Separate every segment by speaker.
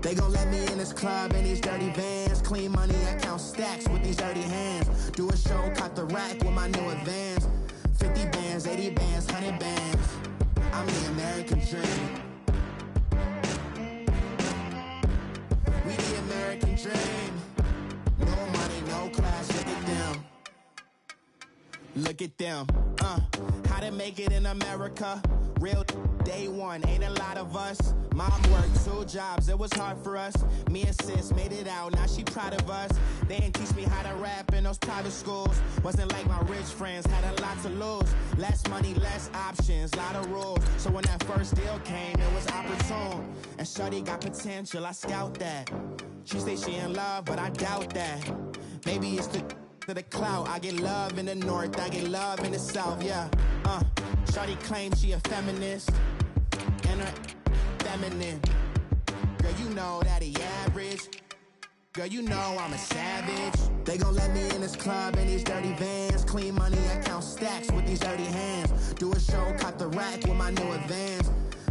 Speaker 1: They gon' let me in this club in these dirty vans. Clean money, I count stacks with these dirty hands. Do a show, caught the rack with my new advance. 50 bands, 80 bands, 100 bands. I'm the American dream. We the American dream. No money, no class, look at them. Look at them, how to make it in America. Real day one, ain't a lot of us. Mom worked 2 jobs, it was hard for us. Me and sis made it out, now she proud of us. They didn't teach me how to rap in those private schools. Wasn't like my rich friends, had a lot to lose. Less money, less options, lot of rules. So when that first deal came, it was opportune. And shorty got potential, I scout that. She say she in love, but I doubt that. Maybe it's the clout. I get love in the north, I get love in the south, yeah. Shorty claims she a feminist, and her feminine. Girl, you know that he average. Girl, you know I'm a savage. They gon' let me in this club in these dirty vans. Clean money, I count stacks with these dirty hands. Do a show, caught the rack with my new advance.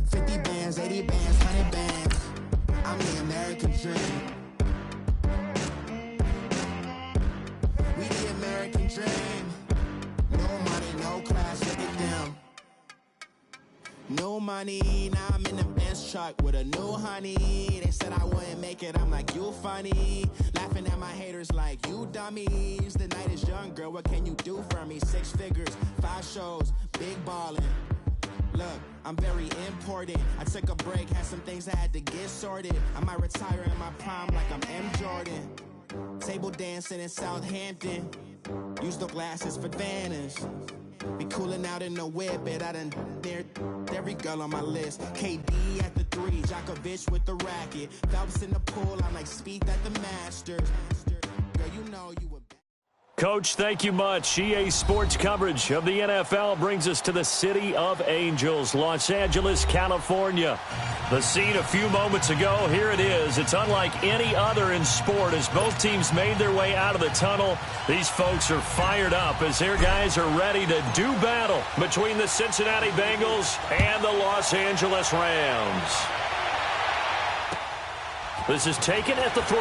Speaker 1: 50 bands, 80 bands, 100 bands. I'm the American dream. We the American dream. No money, no class, look at them. No money, now I'm in the Benz truck with a new honey. They said I wouldn't make it, I'm like, you funny. Laughing at my haters like, you dummies. The night is young, girl, what can you do for me? 6 figures, 5 shows, big ballin'. Look, I'm very important. I took a break, had some things I had to get sorted. I might retire in my prime like I'm M. Jordan. Table dancing in Southampton. Use the glasses for Vanish. Be cooling out in the whip, but I done dared every girl on my list. KD at the 3, Djokovic with the racket. Phelps in the pool, I'm like Speed at the Masters. Girl, you know you were.
Speaker 2: Coach, thank you much. EA Sports coverage of the NFL brings us to the City of Angels, Los Angeles, California. The scene a few moments ago, here it is. It's unlike any other in sport as both teams made their way out of the tunnel. These folks are fired up as their guys are ready to do battle between the Cincinnati Bengals and the Los Angeles Rams. This is taken at the 3.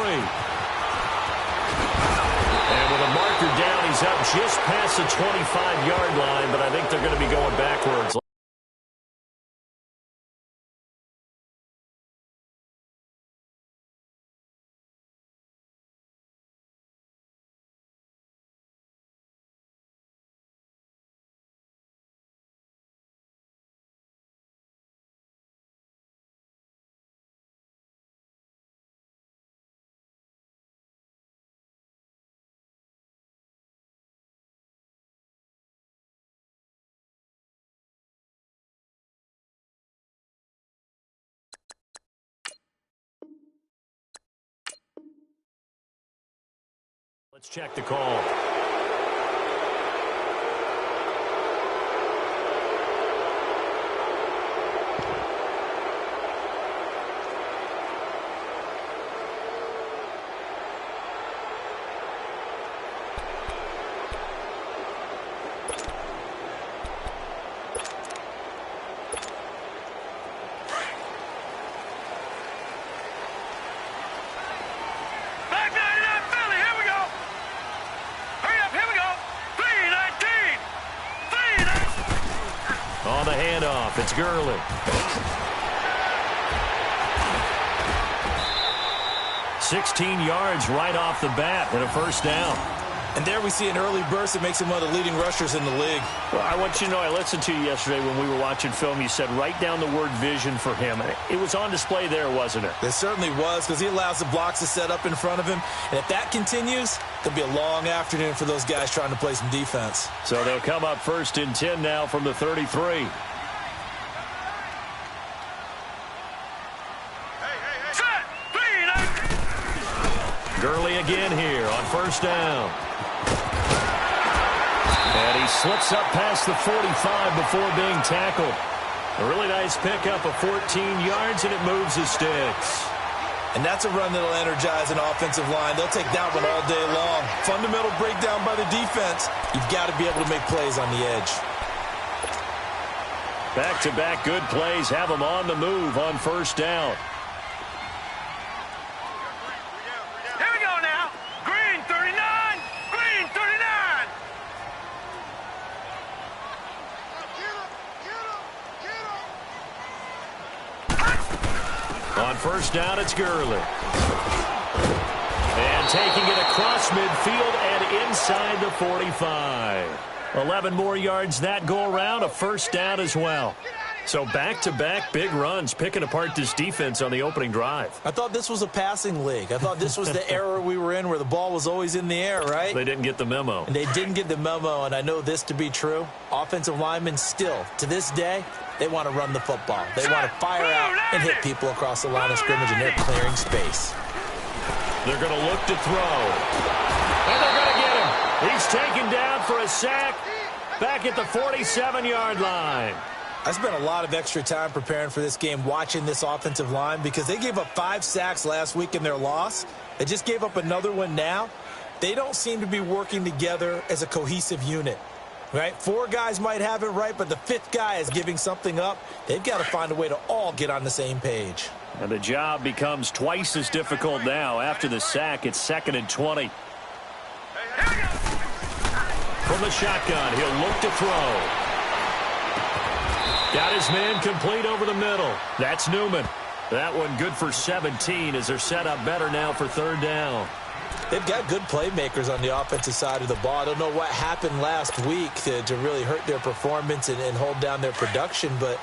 Speaker 2: And with a marker down, he's up just past the 25-yard line, but I think they're going to be going backwards. Let's check the call. On the handoff, it's Gurley. 16 yards right off the bat and a first down.
Speaker 3: And there we see an early burst that makes him one of the leading rushers in the league.
Speaker 2: Well, I want you to know, I listened to you yesterday when we were watching film. You said write down the word vision for him. It was on display there, wasn't it?
Speaker 3: It certainly was, because he allows the blocks to set up in front of him. And if that continues, it'll be a long afternoon for those guys trying to play some defense.
Speaker 2: So they'll come up 1st and 10 now from the 33. Gurley again here on 1st down. And he slips up past the 45 before being tackled. A really nice pickup of 14 yards, and it moves his sticks.
Speaker 3: And that's a run that'll energize an offensive line. They'll take that one all day long. Fundamental breakdown by the defense. You've got to be able to make plays on the edge.
Speaker 2: Back-to-back good plays have them on the move on 1st down. first down, it's Gurley. And taking it across midfield and inside the 45. 11 more yards that go around, a first down as well. So back-to-back big runs, picking apart this defense on the opening drive.
Speaker 3: I thought this was a passing league. I thought this was the era we were in where the ball was always in the air, right?
Speaker 2: They didn't get the memo.
Speaker 3: And they didn't get the memo, and I know this to be true. Offensive linemen still, to this day, they want to run the football. They want to fire out and hit people across the line of scrimmage, and they're clearing space.
Speaker 2: They're going to look to throw. And they're going to get him. He's taken down for a sack back at the 47-yard line.
Speaker 3: I spent a lot of extra time preparing for this game watching this offensive line because they gave up 5 sacks last week in their loss. They just gave up another one now. They don't seem to be working together as a cohesive unit, right? 4 guys might have it right, but the 5th guy is giving something up. They've got to find a way to all get on the same page.
Speaker 2: And the job becomes twice as difficult now. After the sack, it's 2nd and 20. From the shotgun, he'll look to throw. Got his man complete over the middle. That's Newman. That one good for 17 as they're set up better now for 3rd down.
Speaker 3: They've got good playmakers on the offensive side of the ball. I don't know what happened last week to really hurt their performance and hold down their production, but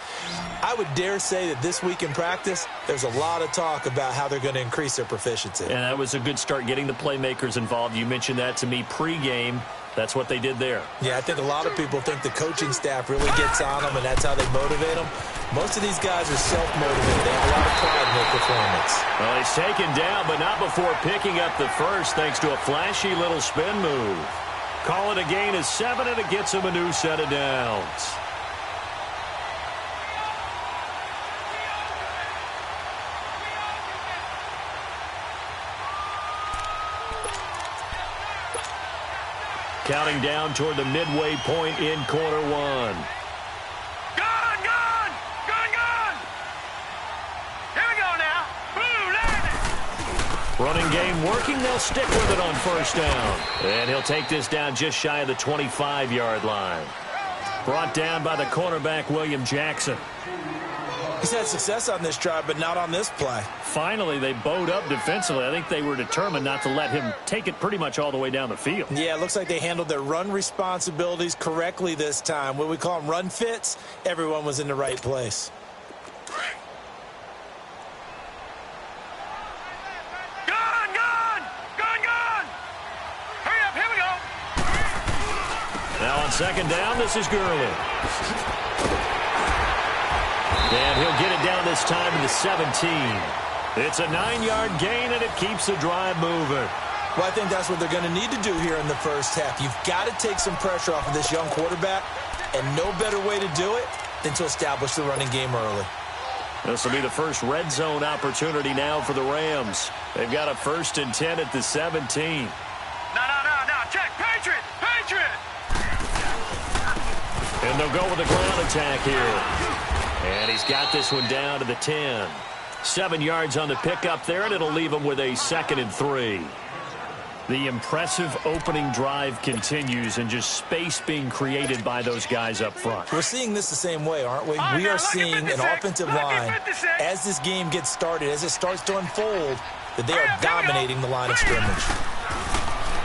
Speaker 3: I would dare say that this week in practice, there's a lot of talk about how they're going to increase their proficiency.
Speaker 2: And that was a good start getting the playmakers involved. You mentioned that to me pregame. That's what they did there.
Speaker 3: Yeah, I think a lot of people think the coaching staff really gets on them, and that's how they motivate them. Most of these guys are self-motivated. They have a lot of pride in their performance.
Speaker 2: Well, he's taken down, but not before picking up the first thanks to a flashy little spin move. Call it a gain of 7, and it gets him a new set of downs. Counting down toward the midway point in quarter 1.
Speaker 4: Gone! Here we go now. Blue,
Speaker 2: Running game working. They'll stick with it on first down. And he'll take this down just shy of the 25-yard line. Brought down by the cornerback, William Jackson.
Speaker 3: He's had success on this drive, but not on this play.
Speaker 2: Finally, they bowed up defensively. I think they were determined not to let him take it pretty much all the way down the field.
Speaker 3: Yeah, it looks like they handled their run responsibilities correctly this time. What we call them run fits, everyone was in the right place.
Speaker 4: Gone! Hurry up, here we go.
Speaker 2: Now on 2nd down, this is Gurley. And he'll get it down this time to the 17. It's a 9-yard gain, and it keeps the drive moving.
Speaker 3: Well, I think that's what they're going to need to do here in the first half. You've got to take some pressure off of this young quarterback, and no better way to do it than to establish the running game early.
Speaker 2: This will be the first red zone opportunity now for the Rams. They've got a 1st and 10 at the 17.
Speaker 4: No. Check. Patriot.
Speaker 2: And they'll go with a ground attack here. And he's got this one down to the 10. 7 yards on the pickup there, and it'll leave him with a 2nd and 3. The impressive opening drive continues, and just space being created by those guys up front.
Speaker 3: We're seeing this the same way, aren't we? We are seeing an offensive line, as this game gets started, as it starts to unfold, that they are dominating the line of scrimmage.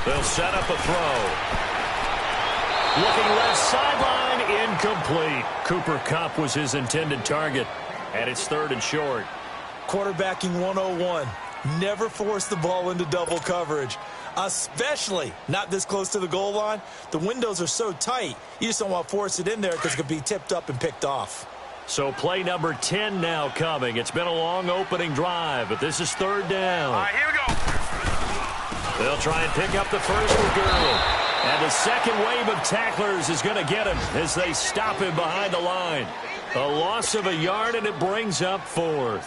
Speaker 2: They'll set up a throw. Looking left sideline, incomplete. Cooper Kupp was his intended target, and it's 3rd and short.
Speaker 3: Quarterbacking 101. Never force the ball into double coverage, especially not this close to the goal line. The windows are so tight, you just don't want to force it in there because it could be tipped up and picked off.
Speaker 2: So play number 10 now coming. It's been a long opening drive, but this is 3rd down.
Speaker 4: All right, here we go.
Speaker 2: They'll try and pick up the first with Gurley. And the second wave of tacklers is going to get him as they stop him behind the line. A loss of a yard, and it brings up 4th.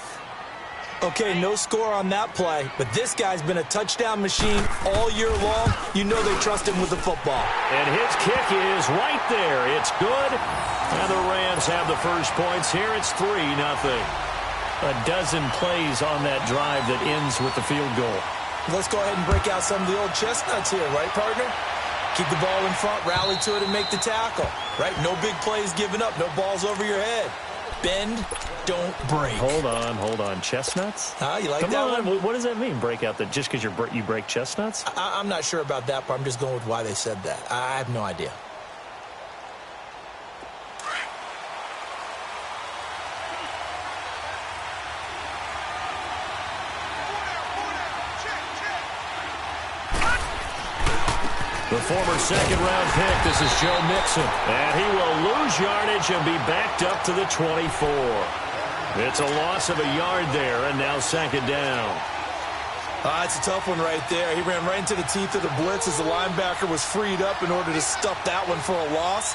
Speaker 3: Okay, no score on that play, but this guy's been a touchdown machine all year long. You know they trust him with the football.
Speaker 2: And his kick is right there. It's good. And the Rams have the first points here. It's 3-0. A dozen plays on that drive that ends with the field goal.
Speaker 3: Let's go ahead and break out some of the old chestnuts here, right, partner? Keep the ball in front, rally to it, and make the tackle, right? No big plays given up, no balls over your head. Bend, don't break.
Speaker 2: Hold on. Chestnuts?
Speaker 3: You like
Speaker 2: Come
Speaker 3: that
Speaker 2: on.
Speaker 3: one?
Speaker 2: What does that mean, break out? Just because you break chestnuts?
Speaker 3: I'm not sure about that, but I'm just going with why they said that. I have no idea.
Speaker 2: The former second-round pick, this is Joe Mixon. And he will lose yardage and be backed up to the 24. It's a loss of a yard there, and now second down.
Speaker 3: It's a tough one right there. He ran right into the teeth of the blitz as the linebacker was freed up in order to stuff that one for a loss.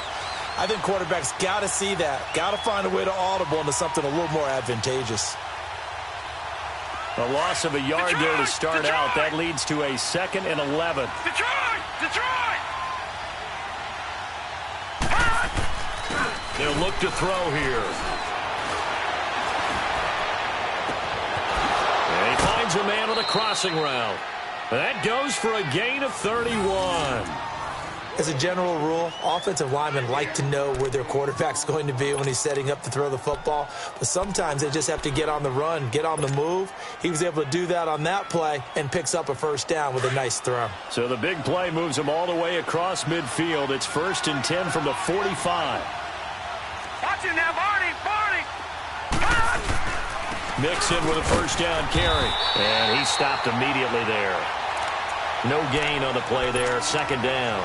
Speaker 3: I think quarterbacks got to see that. Got to find a way to audible into something a little more advantageous.
Speaker 2: A loss of a yard there to start out. That leads to a 2nd and 11.
Speaker 4: Detroit!
Speaker 2: They'll look to throw here. And he finds a man on the crossing route. That goes for a gain of 31.
Speaker 3: As a general rule, offensive linemen like to know where their quarterback's going to be when he's setting up to throw the football. But sometimes they just have to get on the run, get on the move. He was able to do that on that play and picks up a first down with a nice throw.
Speaker 2: So the big play moves him all the way across midfield. It's 1st and 10 from the 45.
Speaker 4: Watch him now, Barney!
Speaker 2: Mixon with a first down carry. And he stopped immediately there. No gain on the play there. 2nd down.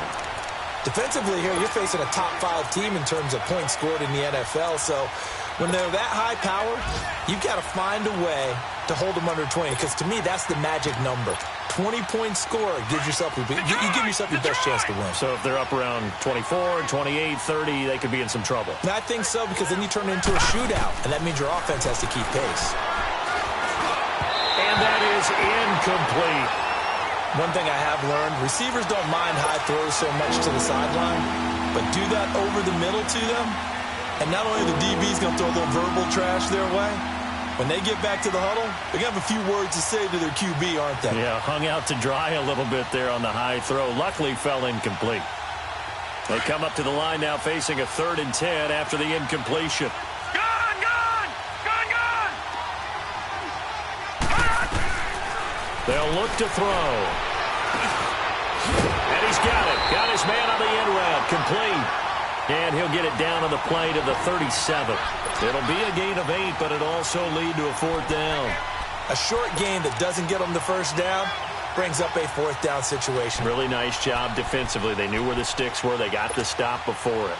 Speaker 3: Defensively here, you're facing a top-5 team in terms of points scored in the NFL. So when they're that high-powered, you've got to find a way to hold them under 20. Because to me, that's the magic number. 20-point score gives yourself you give yourself your best chance to win.
Speaker 2: So if they're up around 24, 28, 30, they could be in some trouble.
Speaker 3: And I think so, because then you turn it into a shootout, and that means your offense has to keep pace.
Speaker 2: And that is incomplete.
Speaker 3: One thing I have learned, receivers don't mind high throws so much to the sideline, but do that over the middle to them, and not only the DB's going to throw a little verbal trash their way, when they get back to the huddle, they're going to have a few words to say to their QB, aren't they?
Speaker 2: Yeah, hung out to dry a little bit there on the high throw. Luckily, fell incomplete. They come up to the line now facing a 3rd and 10 after the incompletion. They'll look to throw. And he's got it. Got his man on the end route. Complete. And he'll get it down on the play to the 37. It'll be a gain of 8, but it'll also lead to a 4th down.
Speaker 3: A short gain that doesn't get them the first down brings up a 4th down situation.
Speaker 2: Really nice job defensively. They knew where the sticks were. They got the stop before it.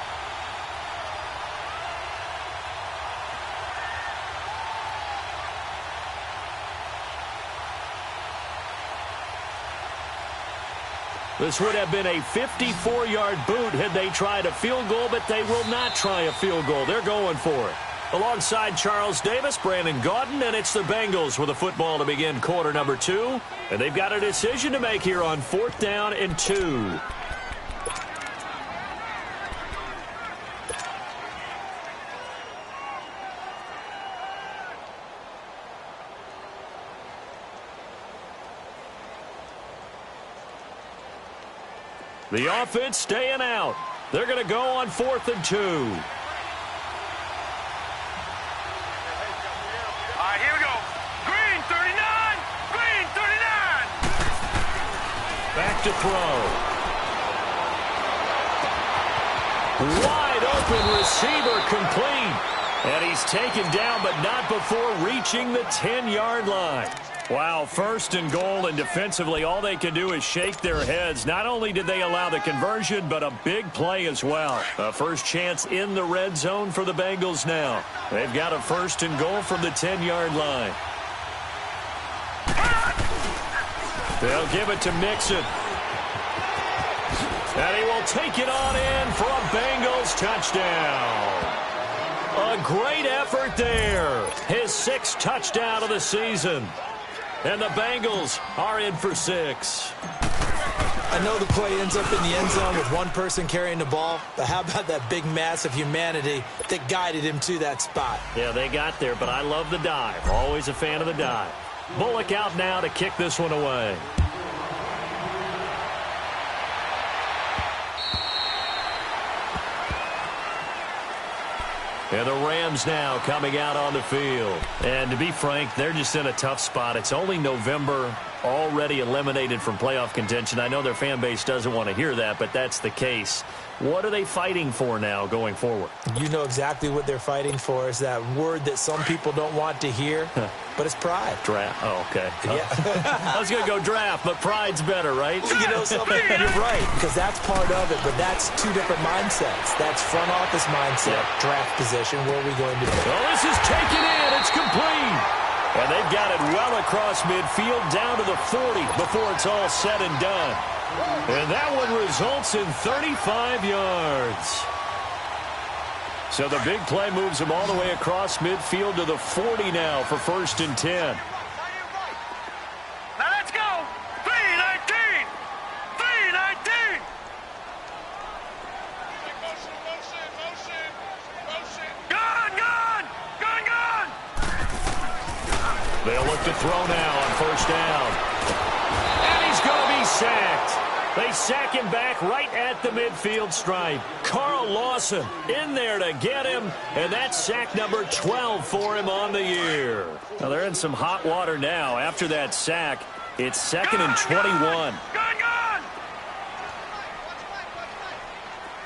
Speaker 2: This would have been a 54-yard boot had they tried a field goal, but they will not try a field goal. They're going for it. Alongside Charles Davis, Brandon Gaudin, and it's the Bengals with the football to begin quarter number 2. And they've got a decision to make here on 4th down and 2. The offense staying out. They're going to go on 4th and 2.
Speaker 4: All right, here we go. Green 39. Green 39.
Speaker 2: Back to throw. Wide open receiver complete. And he's taken down, but not before reaching the 10-yard line. Wow, 1st and goal, and defensively all they can do is shake their heads. Not only did they allow the conversion, but a big play as well. A first chance in the red zone for the Bengals now. They've got a 1st and goal from the 10-yard line. They'll give it to Mixon. And he will take it on in for a Bengals touchdown. A great effort there. His 6th touchdown of the season. And the Bengals are in for 6.
Speaker 3: I know the play ends up in the end zone with one person carrying the ball, but how about that big mass of humanity that guided him to that spot?
Speaker 2: Yeah, they got there, but I love the dive. Always a fan of the dive. Bullock out now to kick this one away. And the Rams now coming out on the field. And to be frank, they're just in a tough spot. It's only November, already eliminated from playoff contention. I know their fan base doesn't want to hear that, but that's the case. What are they fighting for now going forward?
Speaker 3: You know exactly what they're fighting for. Is that word that some people don't want to hear, but it's pride.
Speaker 2: Draft. Oh, okay.
Speaker 3: Yeah.
Speaker 2: I was going to go draft, but pride's better, right?
Speaker 3: You know something? You're right, because that's part of it, but that's two different mindsets. That's front office mindset, draft position. Where are we going to be?
Speaker 2: Well, this is taken in. It's complete. And they've got it well across midfield, down to the 40 before it's all said and done. And that one results in 35 yards. So the big play moves them all the way across midfield to the 40 now for 1st and 10.
Speaker 4: Now let's go. 3-19. 3-19. Gun.
Speaker 2: They'll look to throw now on 1st down. And he's going to be sacked. They sack him back right at the midfield stripe. Carl Lawson in there to get him, and that's sack number 12 for him on the year. Now they're in some hot water now. After that sack, it's 2nd and 21.
Speaker 4: Gun.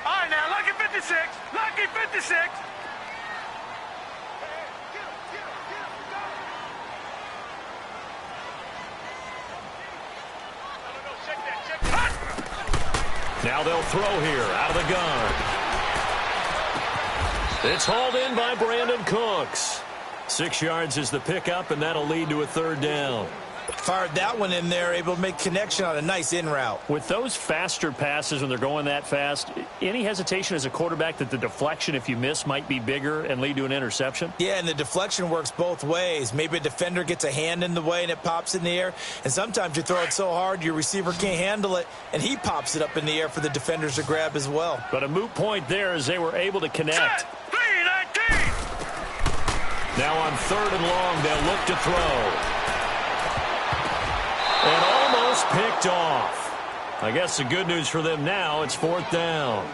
Speaker 4: All right, now, lucky 56. Lucky 56.
Speaker 2: Now they'll throw here out of the gun. It's hauled in by Brandon Cooks. 6 yards is the pickup, and that'll lead to a 3rd down.
Speaker 3: Fired that one in there, able to make connection on a nice in route.
Speaker 2: With those faster passes when they're going that fast, any hesitation as a quarterback that the deflection, if you miss, might be bigger and lead to an interception?
Speaker 3: Yeah, and the deflection works both ways. Maybe a defender gets a hand in the way and it pops in the air, and sometimes you throw it so hard your receiver can't handle it, and he pops it up in the air for the defenders to grab as well.
Speaker 2: But a moot point there as they were able to connect.
Speaker 4: 3-19.
Speaker 2: Now on 3rd and long, they'll look to throw. And almost picked off. I guess the good news for them now, it's 4th down.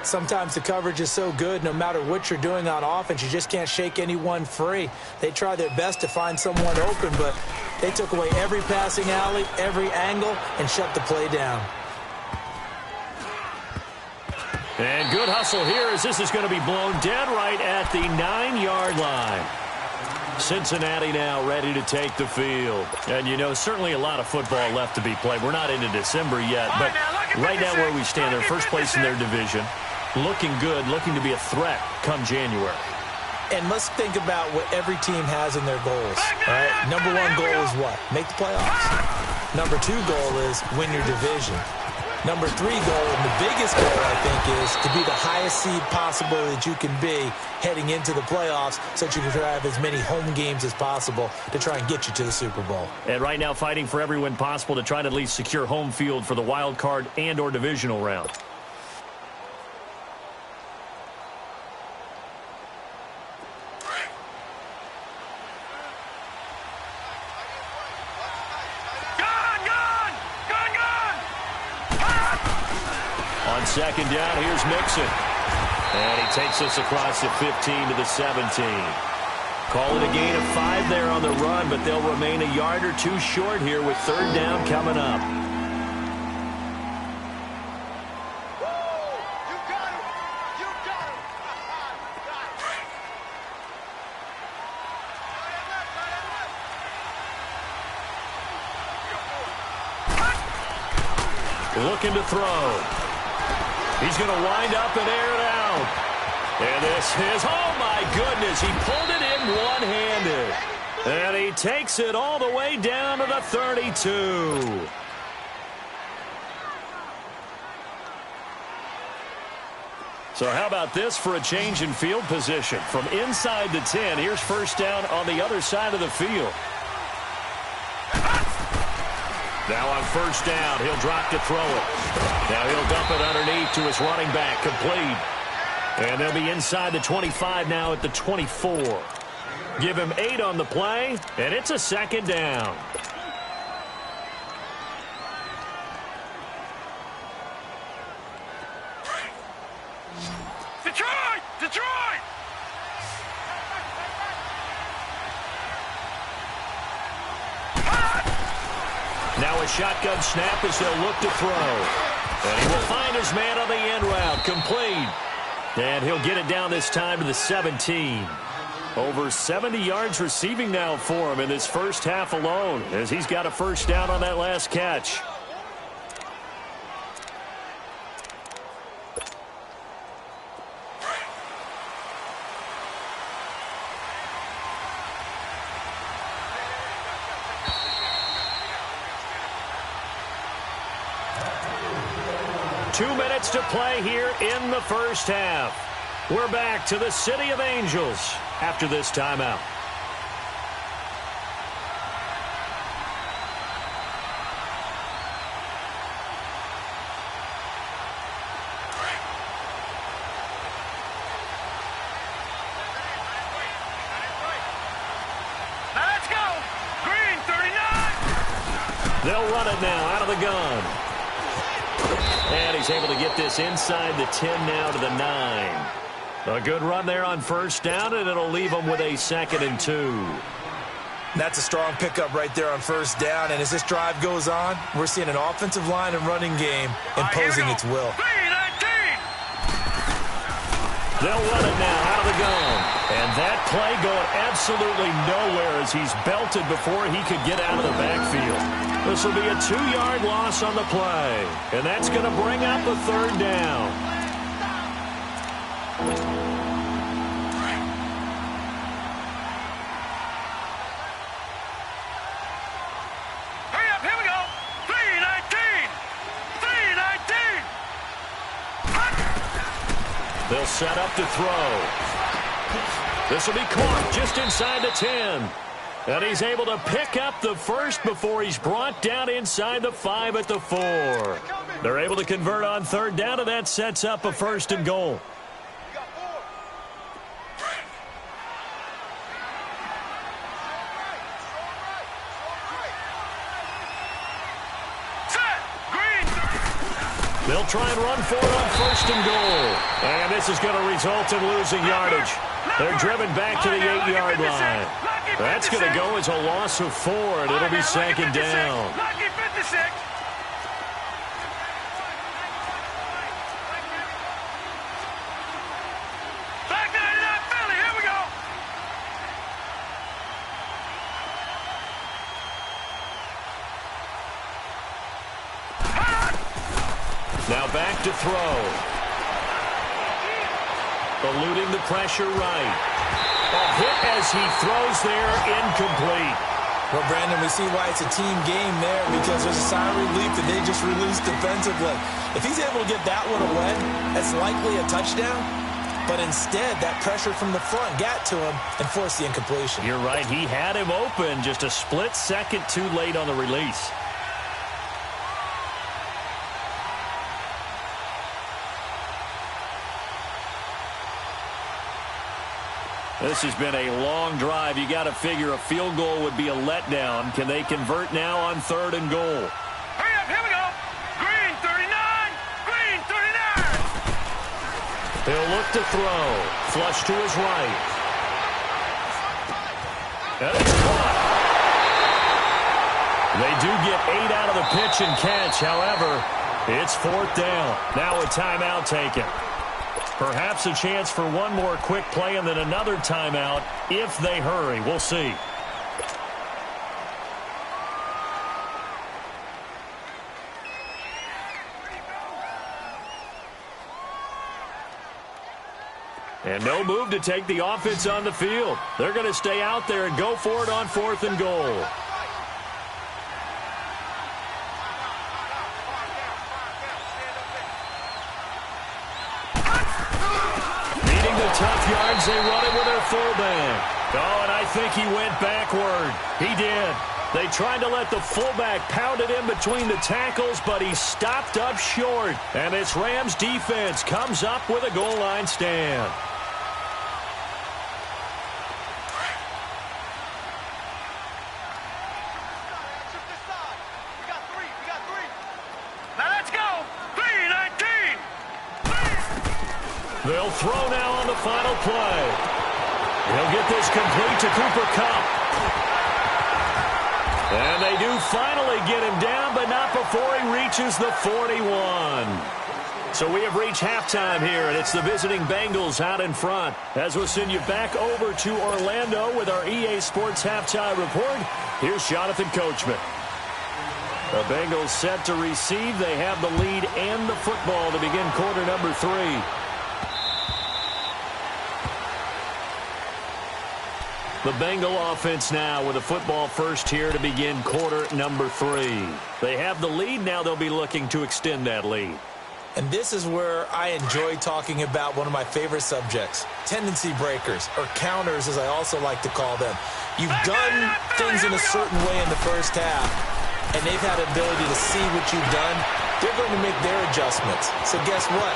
Speaker 3: Sometimes the coverage is so good, no matter what you're doing on offense, you just can't shake anyone free. They try their best to find someone open, but they took away every passing alley, every angle, and shut the play down.
Speaker 2: And good hustle here as this is going to be blown dead right at the 9-yard line. Cincinnati now ready to take the field. And, you know, certainly a lot of football left to be played. We're not into December yet, but right now where we stand, they're first place in their division. Looking good, looking to be a threat come January.
Speaker 3: And let's think about what every team has in their goals. All right? Number 1 goal is what? Make the playoffs. Number 2 goal is win your division. Number 3 goal, and the biggest goal, I think, is to be the highest seed possible that you can be heading into the playoffs so that you can have as many home games as possible to try and get you to the Super Bowl.
Speaker 2: And right now fighting for every win possible to try to at least secure home field for the wild card and or divisional round. On 2nd down, here's Mixon. And he takes us across the 15 to the 17. Call it a gain of 5 there on the run, but they'll remain a yard or 2 short here with 3rd down coming up. Looking to throw. He's going to wind up and air it out. And this is, oh my goodness, he pulled it in one-handed. And he takes it all the way down to the 32. So how about this for a change in field position? From inside the 10, here's 1st down on the other side of the field. Now on 1st down, he'll drop to throw it. Now he'll dump it underneath to his running back, complete. And they'll be inside the 25 now at the 24. Give him 8 on the play, and it's a 2nd down.
Speaker 4: Detroit! Detroit!
Speaker 2: Now a shotgun snap as they'll look to throw. And he will find his man on the end route. Complete. And he'll get it down this time to the 17. Over 70 yards receiving now for him in this first half alone, as he's got a first down on that last catch. Two minutes to play here in the first half. We're back to the City of Angels after this timeout.
Speaker 4: Let's go! Green 39!
Speaker 2: They'll run it now out of the gun. And he's able to get this inside the 10 now to the 9. A good run there on first down, and it'll leave them with a 2nd and 2.
Speaker 3: That's a strong pickup right there on first down, and as this drive goes on, we're seeing an offensive line and running game imposing its will.
Speaker 4: 3-19!
Speaker 2: They'll run it now out of the gun. And that play going absolutely nowhere as he's belted before he could get out of the backfield. This will be a 2-yard loss on the play. And that's going to bring up a 3rd down.
Speaker 4: Hurry up, here we go! 3-19! 3-19!
Speaker 2: They'll set up to throw. This will be caught just inside the 10. And he's able to pick up the first before he's brought down inside the 5 at the 4. They're able to convert on 3rd down, and that sets up a 1st and goal. They'll try and run for it on 1st and goal. And this is going to result in losing yardage. They're driven back to the 8-yard line. That's going to go as a loss of 4, and it'll be 2nd down.
Speaker 4: Lucky 56! Back 99 Philly, here we go!
Speaker 2: Now back to throw. Eluding the pressure right. A hit as he throws there, incomplete.
Speaker 3: Well, Brandon, we see why it's a team game there, because there's a sigh of relief that they just released defensively. If he's able to get that one away, that's likely a touchdown. But instead, that pressure from the front got to him and forced the incompletion.
Speaker 2: You're right. He had him open, just a split second too late on the release. This has been a long drive. You got to figure a field goal would be a letdown. Can they convert now on 3rd and goal?
Speaker 4: Hurry up, here we go! Green 39! Green 39!
Speaker 2: He'll look to throw. Flush to his right. And it's caught. They do get 8 out of the pitch and catch. However, it's 4th down. Now a timeout taken. Perhaps a chance for one more quick play and then another timeout if they hurry. We'll see. And no move to take the offense on the field. They're going to stay out there and go for it on 4th and goal. Tough yards, they run it with their fullback. Oh, and I think he went backward. He did. They tried to let the fullback pound it in between the tackles, but he stopped up short. And this Rams defense comes up with a goal line stand. They'll throw now on the final play. He'll get this complete to Cooper Kupp. And they do finally get him down, but not before he reaches the 41. So we have reached halftime here, and it's the visiting Bengals out in front. As we'll send you back over to Orlando with our EA Sports Halftime Report, here's Jonathan Coachman. The Bengals set to receive. They have the lead and the football to begin quarter number 3. The Bengal offense now with a football first here to begin quarter number 3. They have the lead. Now they'll be looking to extend that lead.
Speaker 3: And this is where I enjoy talking about one of my favorite subjects, tendency breakers, or counters as I also like to call them. You've done things in a certain way in the first half, and they've had the ability to see what you've done. They're going to make their adjustments. So guess what?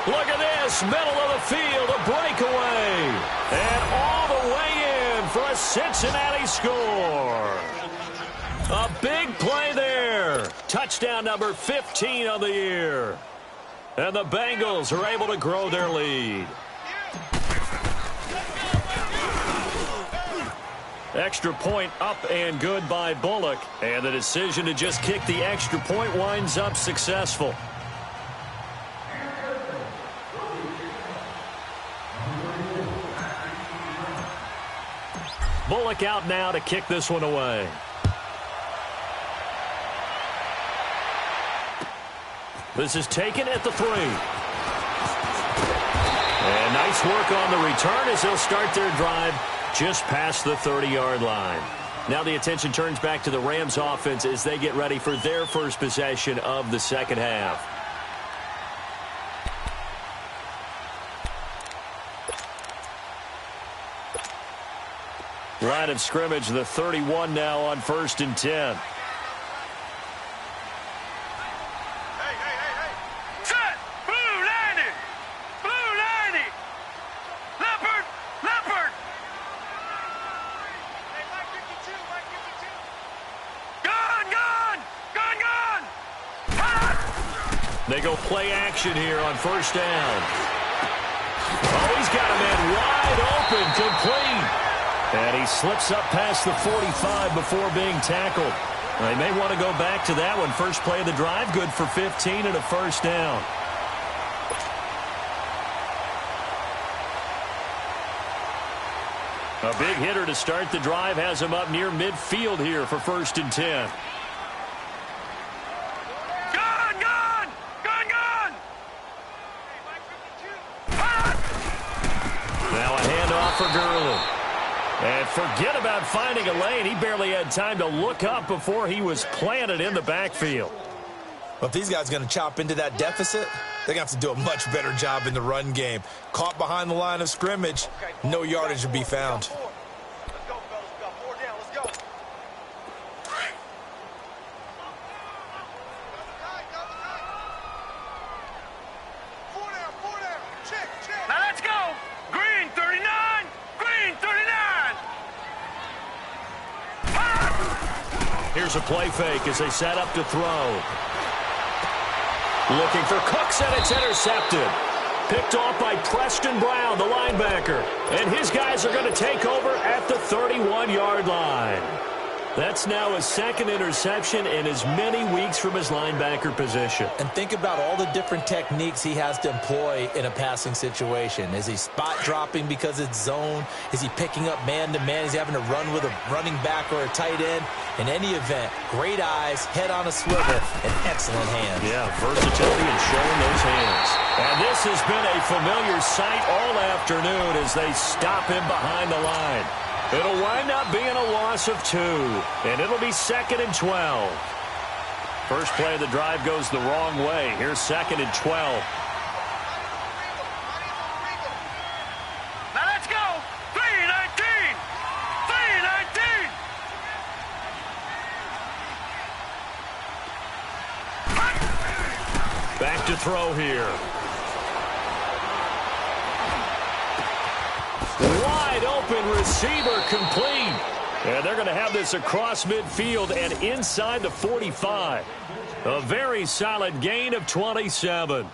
Speaker 2: Look at this, middle of the field, a breakaway. And all the way in for a Cincinnati score. A big play there. Touchdown number 15 of the year. And the Bengals are able to grow their lead. Extra point up and good by Bullock. And the decision to just kick the extra point winds up successful. Bullock out now to kick this one away. This is taken at the 3. And nice work on the return as they'll start their drive just past the 30-yard line. Now the attention turns back to the Rams offense as they get ready for their first possession of the second half. Line of scrimmage, the 31 now on 1st and 10.
Speaker 4: Set! Blue 90! Blue 90! Leopard! Leopard! Hey, Mike 52! Mike 52! Gun! Gun! Gun! Gun! Hot!
Speaker 2: They go play action here on 1st down. Oh, he's got a man wide open, complete. And he slips up past the 45 before being tackled. They may want to go back to that one. First play of the drive, good for 15 and a 1st down. A big hitter to start the drive has him up near midfield here for 1st and 10.
Speaker 4: Gun! Gun! Gun! Gun!
Speaker 2: Now a handoff for Gurley. And forget about finding a lane. He barely had time to look up before he was planted in the backfield.
Speaker 3: Well, if these guys are going to chop into that deficit, they're going to have to do a much better job in the run game. Caught behind the line of scrimmage, no yardage to be found.
Speaker 4: Let's go, fellas. We got 4 down. Let's go. Check, check. Now let's go. Green 39. Green 39.
Speaker 2: Here's a play fake as they set up to throw. Looking for Cooks, and it's intercepted. Picked off by Preston Brown, the linebacker. And his guys are going to take over at the 31-yard line. That's now his 2nd interception in as many weeks from his linebacker position.
Speaker 3: And think about all the different techniques he has to employ in a passing situation. Is he spot dropping because it's zone? Is he picking up man-to-man? Is he having to run with a running back or a tight end? In any event, great eyes, head on a swivel, and excellent hands.
Speaker 2: Yeah, versatility and showing those hands. And this has been a familiar sight all afternoon as they stop him behind the line. It'll wind up being a loss of 2, and it'll be 2nd and 12. First play of the drive goes the wrong way. Here's 2nd and 12.
Speaker 4: Now let's go. 319. 319.
Speaker 2: Back to throw here. Wide open receiver complete. And they're going to have this across midfield and inside the 45. A very solid gain of 27.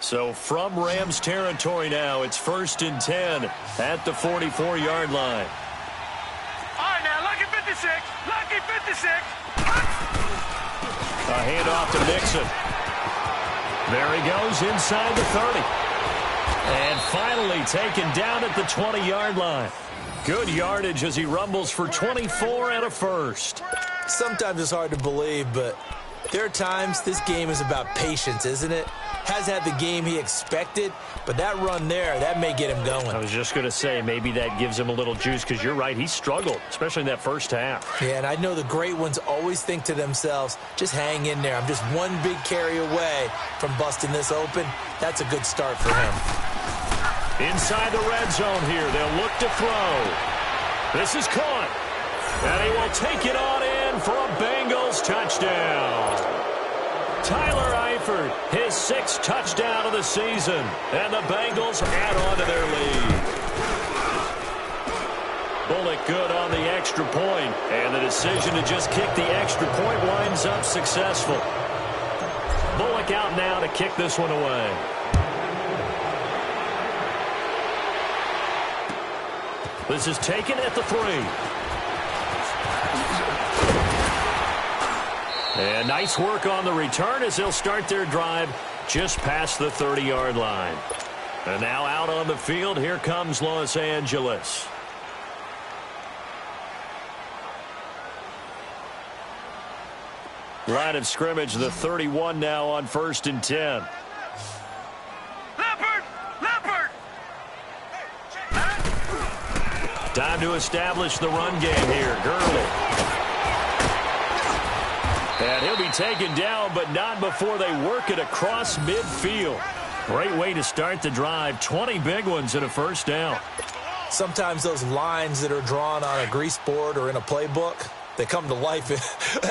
Speaker 2: So from Rams territory now, it's 1st and 10 at the 44-yard line.
Speaker 4: All right, now, lucky 56. Lucky 56.
Speaker 2: A handoff to Mixon. There he goes inside the 30. And finally taken down at the 20-yard line. Good yardage as he rumbles for 24 and a first.
Speaker 3: Sometimes it's hard to believe, but there are times this game is about patience, isn't it? Hasn't had the game he expected, but that run there, that may get him going.
Speaker 2: I was just going to say, maybe that gives him a little juice, because you're right, he struggled, especially in that first half.
Speaker 3: Yeah, and I know the great ones always think to themselves, just hang in there. I'm just one big carry away from busting this open. That's a good start for him.
Speaker 2: Inside the red zone here, they'll look to throw. This is caught, and he will take it on in for a Bengals touchdown. Tyler Eifert, his 6th touchdown of the season, and the Bengals add on to their lead. Bullock good on the extra point, and the decision to just kick the extra point winds up successful. Bullock out now to kick this one away. This is taken at the 3. And nice work on the return as they'll start their drive just past the 30-yard line. And now out on the field, here comes Los Angeles. Line of scrimmage, the 31 now on 1st and 10.
Speaker 4: Leopard!
Speaker 2: Time to establish the run game here. Gurley. And he'll be taken down, but not before they work it across midfield. Great way to start the drive. 20 big ones and a first down.
Speaker 3: Sometimes those lines that are drawn on a grease board or in a playbook, they come to life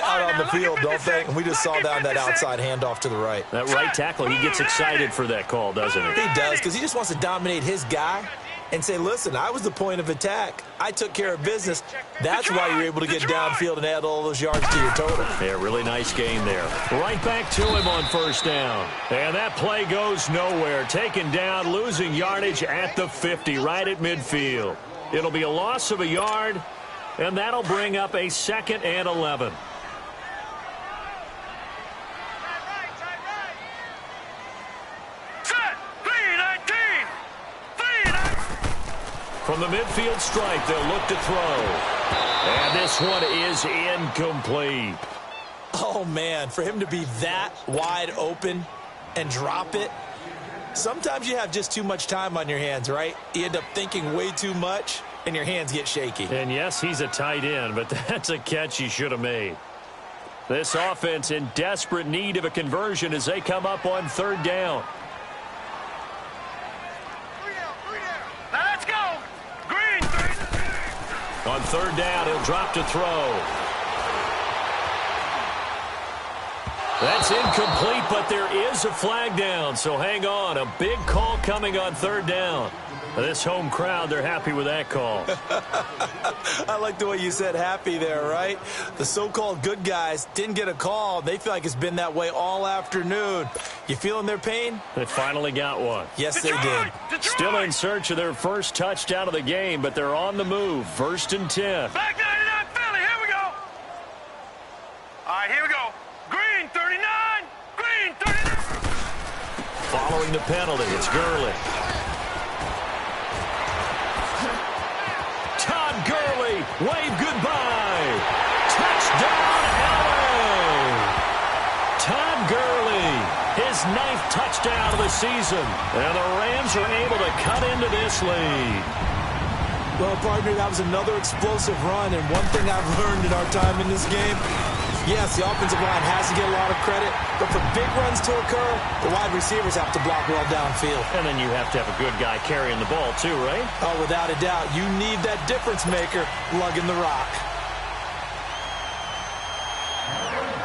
Speaker 3: out on the field, don't they? And we just saw down that outside handoff to the right.
Speaker 2: That right tackle, he gets excited for that call, doesn't he?
Speaker 3: He does, because he just wants to dominate his guy and say, listen, I was the point of attack. I took care of business. That's why you're able to get downfield and add all those yards to your total.
Speaker 2: Yeah, really nice gain there. Right back to him on first down. And that play goes nowhere. Taken down, losing yardage at the 50, right at midfield. It'll be a loss of a yard, and that'll bring up a 2nd and 11. From the midfield stripe, they'll look to throw. And this one is incomplete.
Speaker 3: Oh, man, for him to be that wide open and drop it, sometimes you have just too much time on your hands, right? You end up thinking way too much, and your hands get shaky.
Speaker 2: And, yes, he's a tight end, but that's a catch he should have made. This offense in desperate need of a conversion as they come up on 3rd down. On 3rd down, he'll drop to throw. That's incomplete, but there is a flag down, so hang on. A big call coming on 3rd down. This home crowd, they're happy with that call.
Speaker 3: I like the way you said happy there, right? The so-called good guys didn't get a call. They feel like it's been that way all afternoon. You feeling their pain?
Speaker 2: They finally got one.
Speaker 3: Yes, they did.
Speaker 2: Still in search of their first touchdown of the game, but they're on the move. 1st and 10.
Speaker 4: Back 99, Philly. Here we go. All right, here we go. Green 39. Green 39.
Speaker 2: Following the penalty, it's Gurley. Gurley, wave goodbye. Touchdown, LA. Todd Gurley, his 9th touchdown of the season. And the Rams are able to cut into this lead.
Speaker 3: Well, partner, that was another explosive run. And one thing I've learned in our time in this game, yes, the offensive line has to get a lot of credit, but for big runs to occur, the wide receivers have to block well downfield.
Speaker 2: And then you have to have a good guy carrying the ball too, right?
Speaker 3: Oh, without a doubt. You need that difference maker lugging the rock.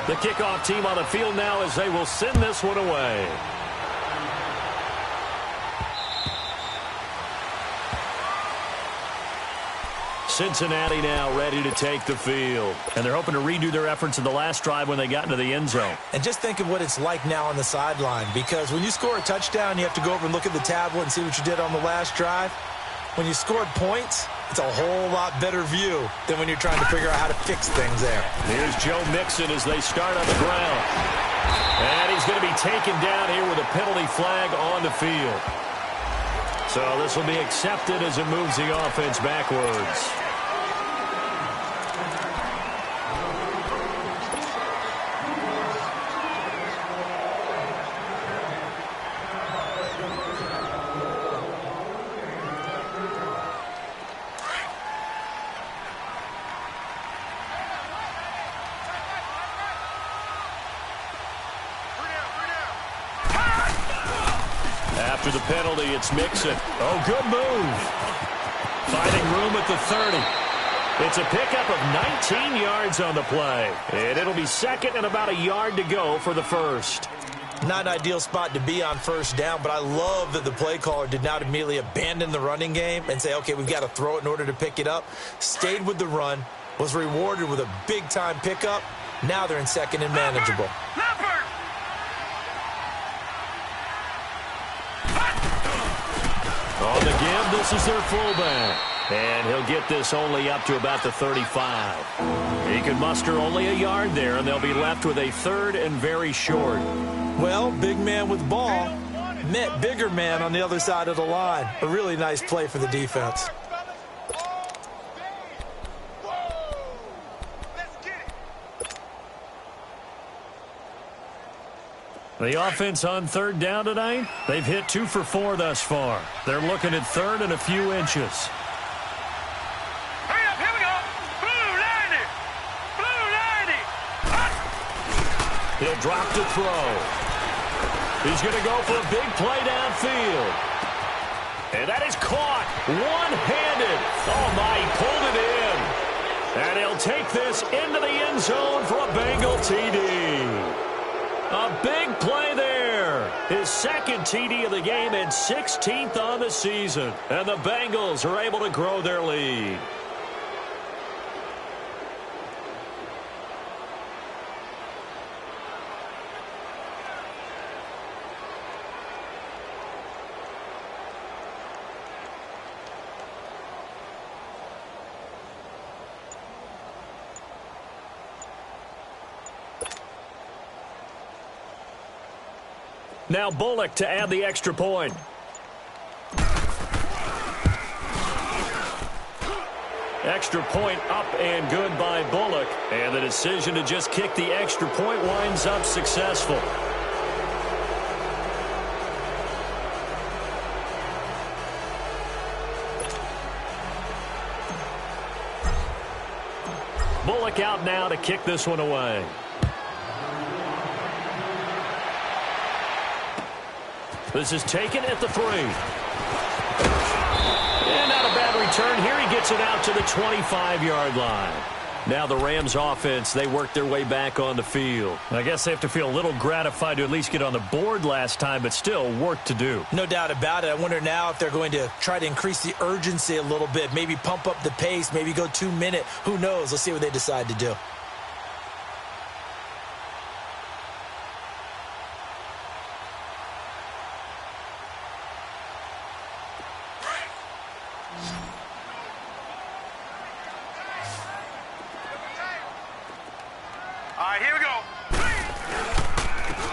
Speaker 2: The kickoff team on the field now as they will send this one away. Cincinnati now ready to take the field. And they're hoping to redo their efforts in the last drive when they got into the end zone.
Speaker 3: And just think of what it's like now on the sideline, because when you score a touchdown, you have to go over and look at the tablet and see what you did on the last drive. When you scored points, it's a whole lot better view than when you're trying to figure out how to fix things there.
Speaker 2: Here's Joe Mixon as they start on the ground. And he's going to be taken down here with a penalty flag on the field. So this will be accepted as it moves the offense backwards. After the penalty, it's Mixon. Oh, good move. Finding room at the 30. It's a pickup of 19 yards on the play. And it'll be second and about a yard to go for the first.
Speaker 3: Not an ideal spot to be on first down, but I love that the play caller did not immediately abandon the running game and say, okay, we've got to throw it in order to pick it up. Stayed with the run, was rewarded with a big-time pickup. Now they're in second and manageable.
Speaker 2: On the give, this is their fullback. And he'll get this only up to about the 35. He can muster only a yard there, and they'll be left with a third and very short.
Speaker 3: Well, big man with ball met bigger man on the other side of the line. A really nice play for the defense.
Speaker 2: The offense on third down tonight, they've hit 2 for 4 thus far. They're looking at third and a few inches.
Speaker 4: Hurry up, here we go. Blue 90. Blue 90.
Speaker 2: He'll drop to throw. He's going to go for a big play downfield. And that is caught one-handed. Oh, my, he pulled it in. And he'll take this into the end zone for a Bengal TD. A big play there. His second TD of the game and 16th on the season. And the Bengals are able to grow their lead. Now Bullock to add the extra point. Extra point up and good by Bullock. And the decision to just kick the extra point winds up successful. Bullock out now to kick this one away. This is taken at the 3. And not a bad return. Here he gets it out to the 25-yard line. Now the Rams offense, they work their way back on the field. I guess they have to feel a little gratified to at least get on the board last time, but still work to do.
Speaker 3: No doubt about it. I wonder now if they're going to try to increase the urgency a little bit, maybe pump up the pace, maybe go 2-minute. Who knows? Let's see what they decide to do.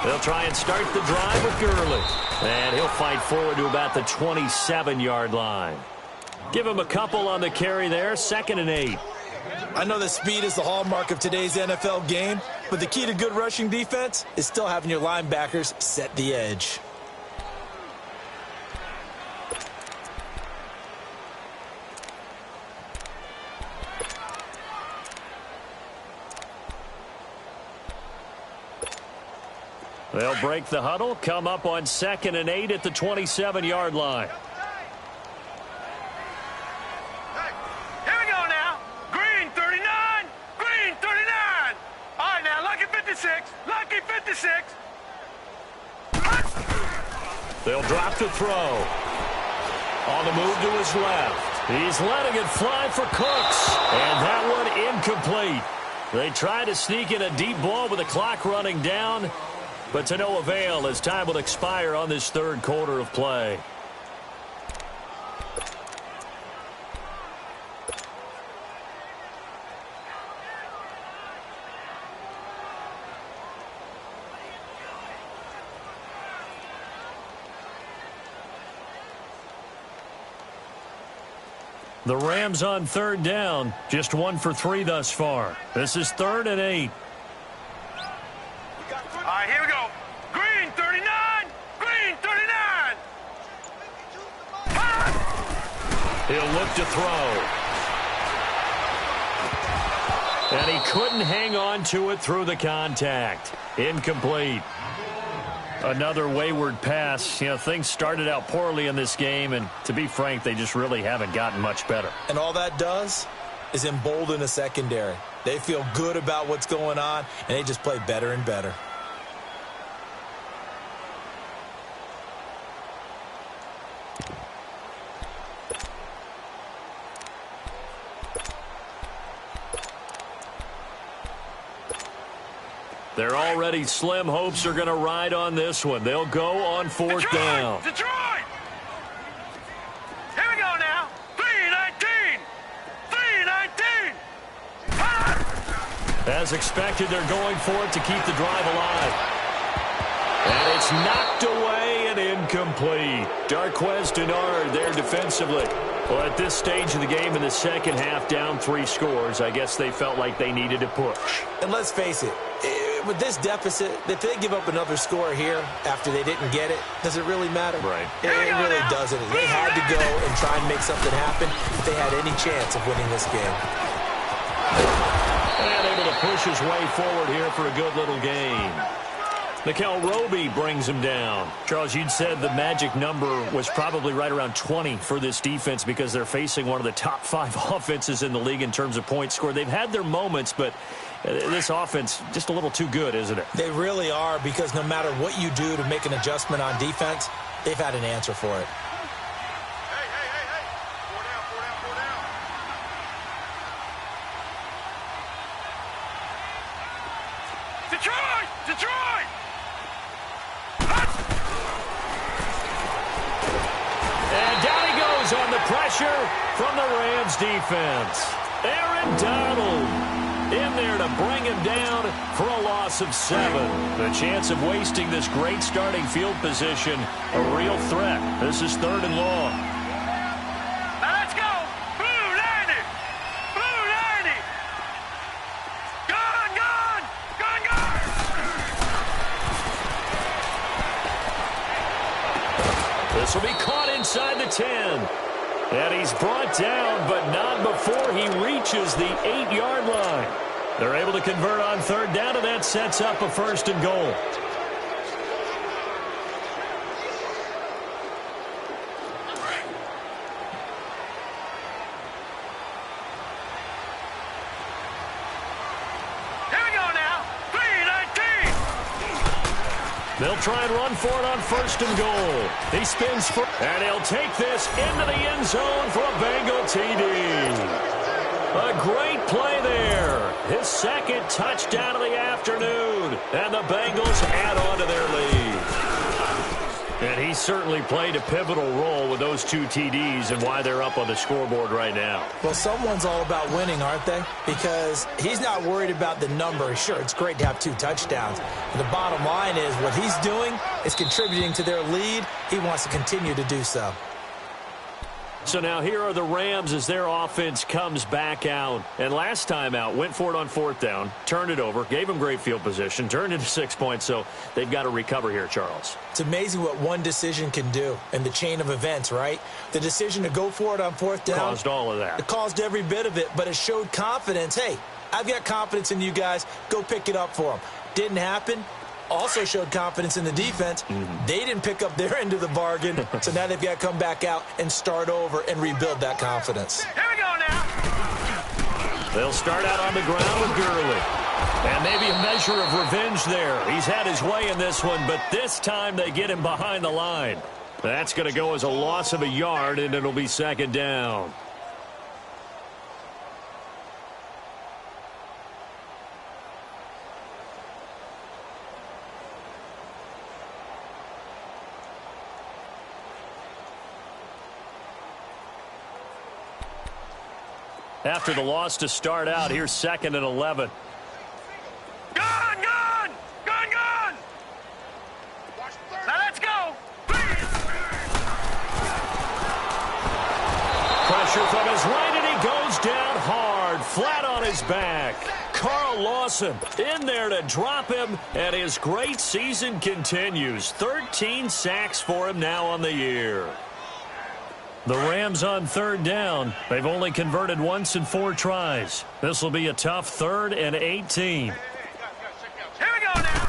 Speaker 2: They'll try and start the drive with Gurley. And he'll fight forward to about the 27-yard line. Give him a couple on the carry there, 2nd and 8.
Speaker 3: I know that speed is the hallmark of today's NFL game, but the key to good rushing defense is still having your linebackers set the edge.
Speaker 2: They'll break the huddle, come up on 2nd and 8 at the 27-yard line.
Speaker 4: Hey, here we go now. Green 39. Green 39. All right, now, lucky 56. Lucky 56.
Speaker 2: They'll drop to throw. On the move to his left. He's letting it fly for Cooks. And that one incomplete. They try to sneak in a deep ball with the clock running down, but to no avail as time will expire on this third quarter of play. The Rams on third down, just 1 for 3 thus far. This is 3rd and 8.
Speaker 4: All right, here we go. Green 39. Green 39.
Speaker 2: He'll look to throw. And he couldn't hang on to it through the contact. Incomplete. Another wayward pass. You know, things started out poorly in this game, and to be frank, they just really haven't gotten much better.
Speaker 3: And all that does is embolden a secondary. They feel good about what's going on, and they just play better and better.
Speaker 2: Their already slim hopes are going to ride on this one. They'll go on 4th down.
Speaker 4: Detroit! Here we go now. 3-19. 3-19.
Speaker 2: As expected, they're going for it to keep the drive alive. And it's knocked away and incomplete. Darquez Denard there defensively. Well, at this stage of the game in the second half, down 3 scores, I guess they felt like they needed to push.
Speaker 3: And let's face it, with this deficit, if they give up another score here after they didn't get it, does it really matter?
Speaker 2: Right.
Speaker 3: It really doesn't. They had to go and try and make something happen if they had any chance of winning this game.
Speaker 2: And able to push his way forward here for a good little game. Nickel Roby brings him down. Charles, you'd said the magic number was probably right around 20 for this defense because they're facing one of the top 5 offenses in the league in terms of points scored. They've had their moments, but this offense just a little too good, isn't it?
Speaker 3: They really are, because no matter what you do to make an adjustment on defense, they've had an answer for it.
Speaker 4: Hey. 4 down. Detroit!
Speaker 2: And down he goes on the pressure from the Rams defense. Aaron Donald in there to bring him down for a loss of 7. The chance of wasting this great starting field position, a real threat. This is 3rd and long.
Speaker 4: Now let's go. Blue 90. Blue 90. Gone.
Speaker 2: This will be caught inside the 10. And he's brought down, but not before he reaches the 8-yard line. They're able to convert on 3rd down, and that sets up a 1st and goal.
Speaker 4: Here we go now. 3-19.
Speaker 2: They'll try and run for it on 1st and goal. He spins for, and he'll take this into the end zone for a Bengal TD. A great play there. His 2nd touchdown of the afternoon. And the Bengals add on to their lead. And he certainly played a pivotal role with those 2 TDs and why they're up on the scoreboard right now.
Speaker 3: Well, someone's all about winning, aren't they? Because he's not worried about the number. Sure, it's great to have 2 touchdowns. But the bottom line is what he's doing is contributing to their lead. He wants to continue to do so.
Speaker 2: So now here are the Rams as their offense comes back out. And last time out, went for it on 4th down, turned it over, gave them great field position, turned it to 6 points. So they've got to recover here, Charles.
Speaker 3: It's amazing what one decision can do in the chain of events, right? The decision to go for it on 4th down
Speaker 2: caused all of that.
Speaker 3: It caused every bit of it, but it showed confidence. Hey, I've got confidence in you guys. Go pick it up for them. Didn't happen. Also showed confidence in the defense. They didn't pick up their end of the bargain, so now they've got to come back out and start over and rebuild that confidence.
Speaker 4: Here we go now.
Speaker 2: They'll start out on the ground with Gurley. And maybe a measure of revenge there. He's had his way in this one, but this time they get him behind the line. That's going to go as a loss of a yard, and it'll be 2nd down. after the loss to start out. Here's 2nd and 11.
Speaker 4: Gun! Now let's go!
Speaker 2: Pressure from his right, and he goes down hard, flat on his back. Carl Lawson in there to drop him, and his great season continues. 13 sacks for him now on the year. The Rams on 3rd down. They've only converted once in 4 tries. This will be a tough 3rd and 18.
Speaker 4: Here we go now!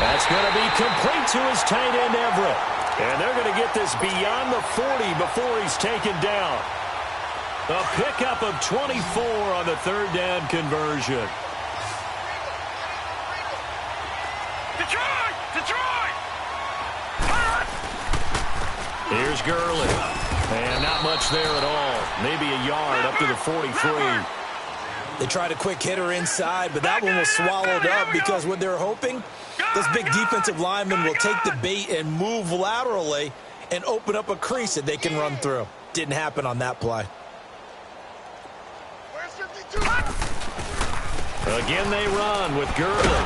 Speaker 2: That's going to be complete to his tight end, Everett. And they're going to get this beyond the 40 before he's taken down. A pickup of 24 on the 3rd down conversion.
Speaker 4: Detroit!
Speaker 2: Here's Gurley. And not much there at all. Maybe a yard up to the 43.
Speaker 3: They tried a quick hitter inside, but that one was swallowed up because what they're hoping, those big defensive linemen will take the bait and move laterally and open up a crease that they can run through. Didn't happen on that play.
Speaker 2: Again they run with Gurley.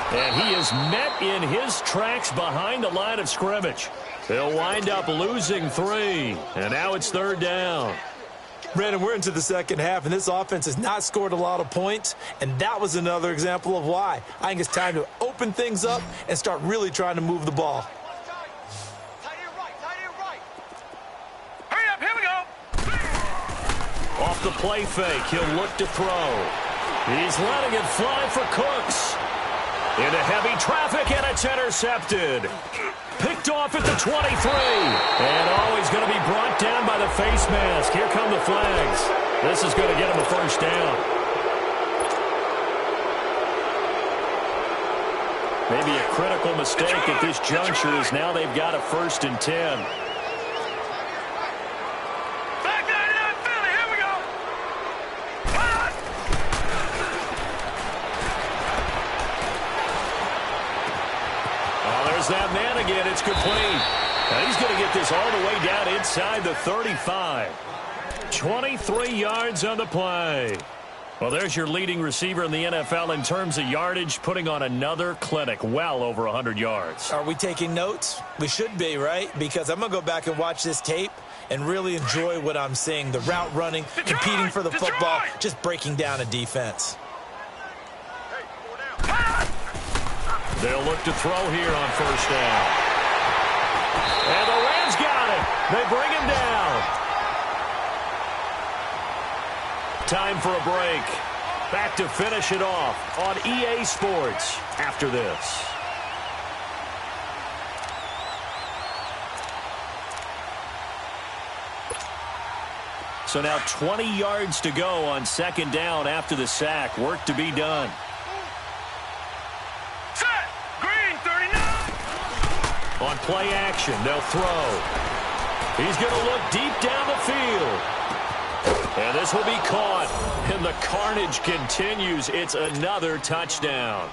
Speaker 2: And he is met in his tracks behind the line of scrimmage. They'll wind up losing 3. And now it's 3rd down.
Speaker 3: Brandon, we're into the second half, and this offense has not scored a lot of points, and that was another example of why. I think it's time to open things up and start really trying to move the ball.
Speaker 4: Hurry up, here we go!
Speaker 2: Off the play fake, he'll look to throw. He's letting it fly for Cooks. Into heavy traffic, and it's intercepted. Picked off at the 23. And he's going to be brought down by the face mask. Here come the flags. This is going to get him a 1st down. Maybe a critical mistake at this juncture is now they've got a 1st and 10. That man again, it's complete. And he's going to get this all the way down inside the 35. 23 yards on the play. Well, there's your leading receiver in the NFL in terms of yardage, putting on another clinic, well over 100 yards.
Speaker 3: Are we taking notes? We should be, right? Because I'm going to go back and watch this tape and really enjoy what I'm seeing. The route running, competing for the football, just breaking down a defense.
Speaker 2: They'll look to throw here on 1st down. And the Rams got it. They bring him down. Time for a break. Back to finish it off on EA Sports after this. So now 20 yards to go on 2nd down after the sack. Work to be done. On play action, they'll throw. He's going to look deep down the field. And this will be caught. And the carnage continues. It's another touchdown.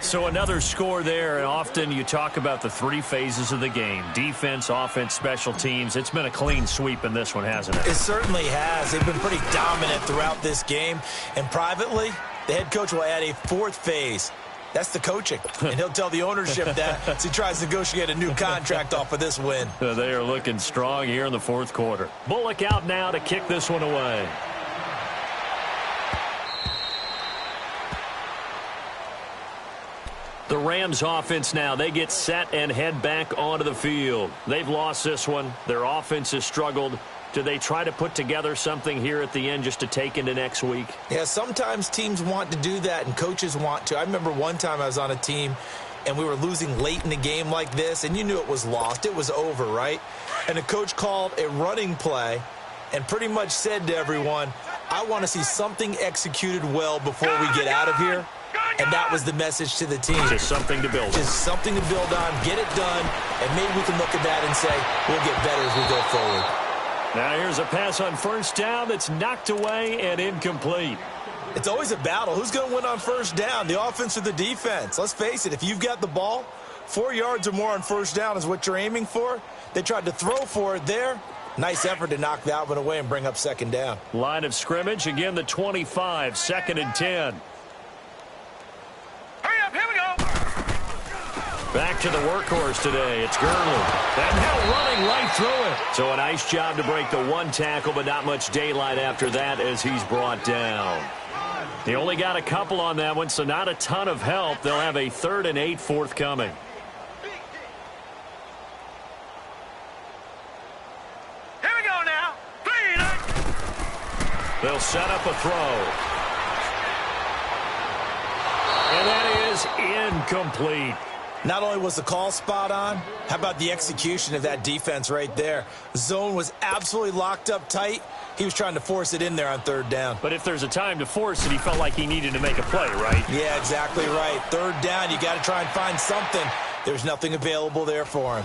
Speaker 2: So another score there, and often you talk about the 3 phases of the game. Defense, offense, special teams. It's been a clean sweep in this one, hasn't it?
Speaker 3: It certainly has. They've been pretty dominant throughout this game. And privately, the head coach will add a 4th phase. That's the coaching. And he'll tell the ownership that as he tries to negotiate a new contract off of this win.
Speaker 2: They are looking strong here in the 4th quarter. Bullock out now to kick this one away. The Rams offense now, they get set and head back onto the field. They've lost this one. Their offense has struggled. Do they try to put together something here at the end just to take into next week?
Speaker 3: Yeah, sometimes teams want to do that and coaches want to. I remember one time I was on a team and we were losing late in the game like this, and you knew it was lost. It was over, right? And the coach called a running play and pretty much said to everyone, I want to see something executed well before we get out of here. And that was the message to the team.
Speaker 2: Just something to build on.
Speaker 3: Just something to build on, get it done, and maybe we can look at that and say, we'll get better as we go forward.
Speaker 2: Now here's a pass on 1st down that's knocked away and incomplete.
Speaker 3: It's always a battle. Who's going to win on 1st down, the offense or the defense? Let's face it, if you've got the ball, 4 yards or more on first down is what you're aiming for. They tried to throw for it there. Nice effort to knock that one away and bring up second down.
Speaker 2: Line of scrimmage, again the 25, 2nd and 10.
Speaker 4: Hurry up, here we go.
Speaker 2: Back to the workhorse today. It's Gurley. And now running right through it. So a nice job to break the one tackle, but not much daylight after that as he's brought down. He only got a couple on that one, so not a ton of help. They'll have a 3rd and 8 forthcoming.
Speaker 4: Here we go now. 3 and 8.
Speaker 2: They'll set up a throw. And that is incomplete.
Speaker 3: Not only was the call spot on, how about the execution of that defense right there? Zone was absolutely locked up tight. He was trying to force it in there on 3rd down.
Speaker 2: But if there's a time to force it, he felt like he needed to make a play, right?
Speaker 3: Yeah, exactly right. 3rd down, you got to try and find something. There's nothing available there for him.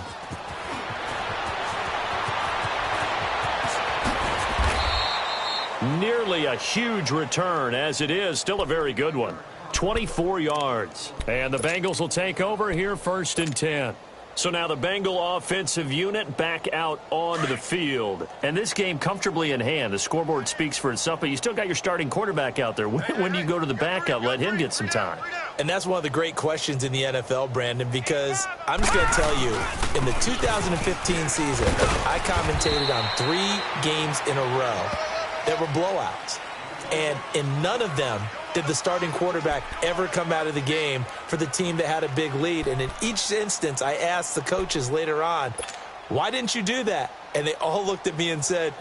Speaker 2: Nearly a huge return, as it is still a very good one. 24 yards. And the Bengals will take over here 1st and 10. So now the Bengal offensive unit back out onto the field. And this game comfortably in hand. The scoreboard speaks for itself, but you still got your starting quarterback out there. When do you go to the backup? Let him get some time.
Speaker 3: And that's one of the great questions in the NFL, Brandon, because I'm just going to tell you, in the 2015 season, I commentated on 3 games in a row that were blowouts. And in none of them did the starting quarterback ever come out of the game for the team that had a big lead. And in each instance, I asked the coaches later on, why didn't you do that? And they all looked at me and said,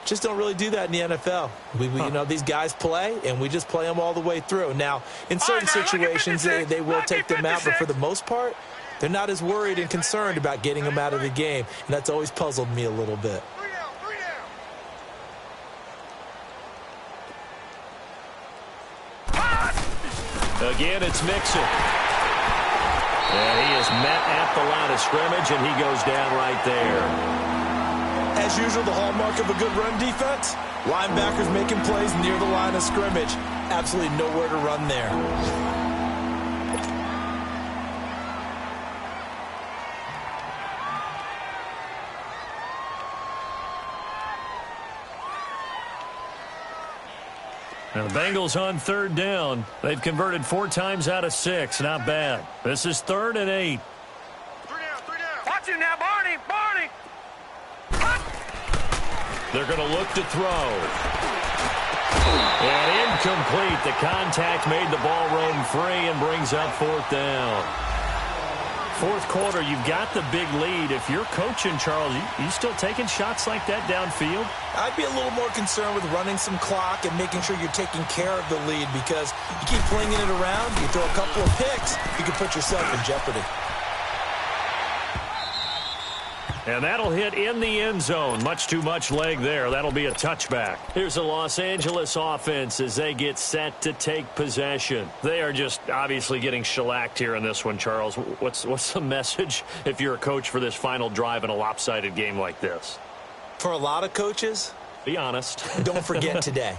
Speaker 3: just don't really do that in the NFL. You know, these guys play, and we just play them all the way through. Now, in certain situations, they will take them out, but for the most part, they're not as worried and concerned about getting them out of the game. And that's always puzzled me a little bit.
Speaker 2: Again, it's Mixon. And he is met at the line of scrimmage, and he goes down right there.
Speaker 3: As usual, the hallmark of a good run defense, linebackers making plays near the line of scrimmage. Absolutely nowhere to run there.
Speaker 2: And the Bengals on 3rd down. They've converted 4 times out of 6. Not bad. This is 3rd and 8.
Speaker 4: 3 down. Watch it now, Barney. Barney.
Speaker 2: They're going to look to throw. And incomplete. The contact made the ball roam free and brings up 4th down. 4th quarter, you've got the big lead. If you're coaching, Charles, you still taking shots like that downfield?
Speaker 3: I'd be a little more concerned with running some clock and making sure you're taking care of the lead, because you keep flinging it around, you throw a couple of picks, you can put yourself in jeopardy.
Speaker 2: And that'll hit in the end zone. Much too much leg there. That'll be a touchback. Here's the Los Angeles offense as they get set to take possession. They are just obviously getting shellacked here in this one, Charles. What's the message if you're a coach for this final drive in a lopsided game like this?
Speaker 3: For a lot of coaches,
Speaker 2: be honest.
Speaker 3: Don't forget today.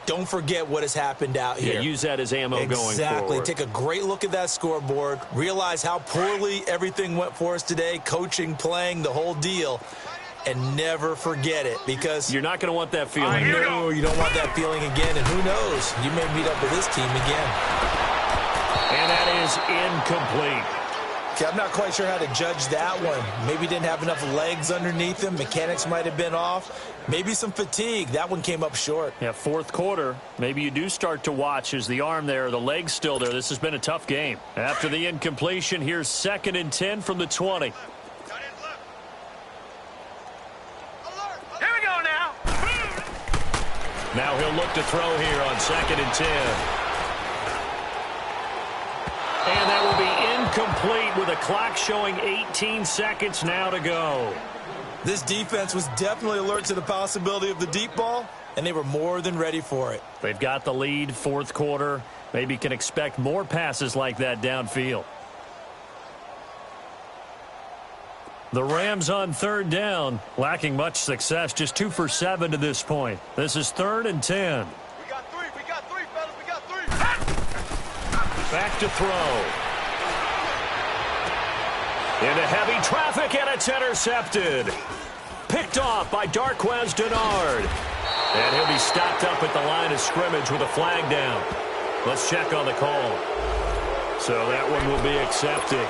Speaker 3: Don't forget what has happened out here.
Speaker 2: Yeah, use that as ammo going forward.
Speaker 3: Exactly. Take a great look at that scoreboard. Realize how poorly everything went for us today. Coaching, playing, the whole deal. And never forget it, because
Speaker 2: you're not going to want that feeling.
Speaker 3: No, you don't want that feeling again. And who knows? You may meet up with this team again.
Speaker 2: And that is incomplete.
Speaker 3: Okay, I'm not quite sure how to judge that one. Maybe didn't have enough legs underneath him. Mechanics might have been off. Maybe some fatigue. That one came up short.
Speaker 2: Yeah, 4th quarter. Maybe you do start to watch as the arm there, the leg's still there. This has been a tough game. After the incompletion, here's 2nd and 10 from the 20.
Speaker 4: Here we go now.
Speaker 2: Now he'll look to throw here on 2nd and 10. And that will be incomplete with a clock showing 18 seconds now to go.
Speaker 3: This defense was definitely alert to the possibility of the deep ball, and they were more than ready for it.
Speaker 2: They've got the lead, 4th quarter. Maybe can expect more passes like that downfield. The Rams on 3rd down, lacking much success, just 2 for 7 to this point. This is 3rd and 10.
Speaker 4: We got 3, fellas, we got 3.
Speaker 2: Back to throw. Into heavy traffic, and it's intercepted. Picked off by Darquez Denard. And he'll be stopped up at the line of scrimmage with a flag down. Let's check on the call. So that one will be accepted.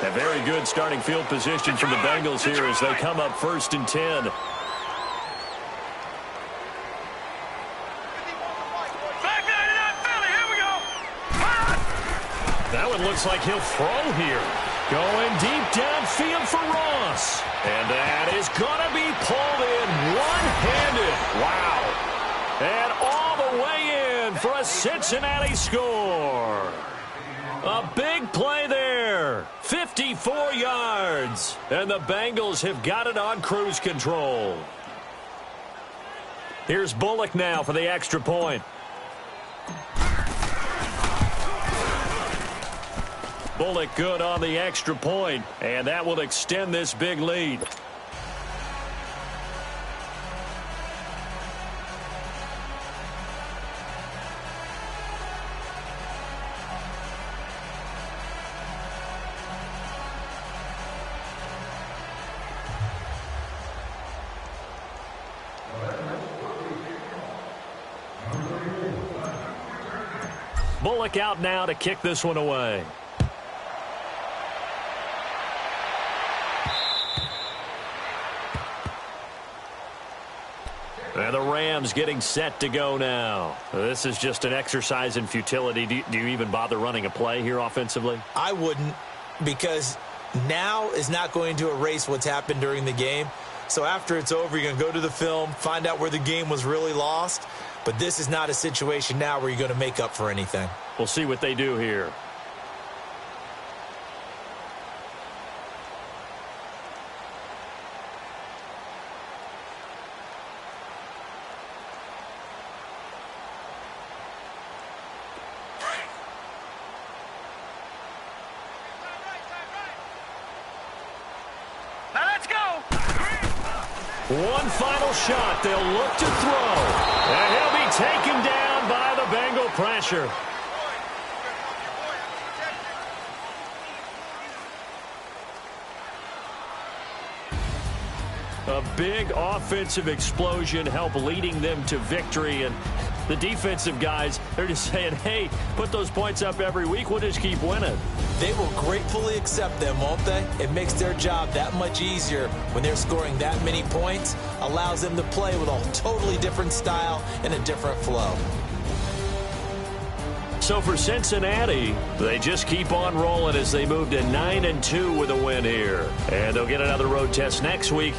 Speaker 2: A very good starting field position for the Bengals here as they come up 1st and 10. That one looks like he'll throw here. Going deep downfield for Ross. And that is going to be pulled in one-handed. Wow. And all the way in for a Cincinnati score. A big play there. 54 yards. And the Bengals have got it on cruise control. Here's Bullock now for the extra point. Bullock good on the extra point, and that will extend this big lead. Bullock out now to kick this one away. And the Rams getting set to go now. This is just an exercise in futility. Do you even bother running a play here offensively?
Speaker 3: I wouldn't, because now is not going to erase what's happened during the game. So after it's over, you're going to go to the film, find out where the game was really lost. But this is not a situation now where you're going to make up for anything.
Speaker 2: We'll see what they do here. One final shot. They'll look to throw. And he'll be taken down by the Bengal pressure. A big offensive explosion helped leading them to victory. And the defensive guys, they're just saying, hey, put those points up every week. We'll just keep winning.
Speaker 3: They will gratefully accept them, won't they? It makes their job that much easier when they're scoring that many points. Allows them to play with a totally different style and a different flow.
Speaker 2: So for Cincinnati, they just keep on rolling as they move to 9-2 with a win here. And they'll get another road test next week.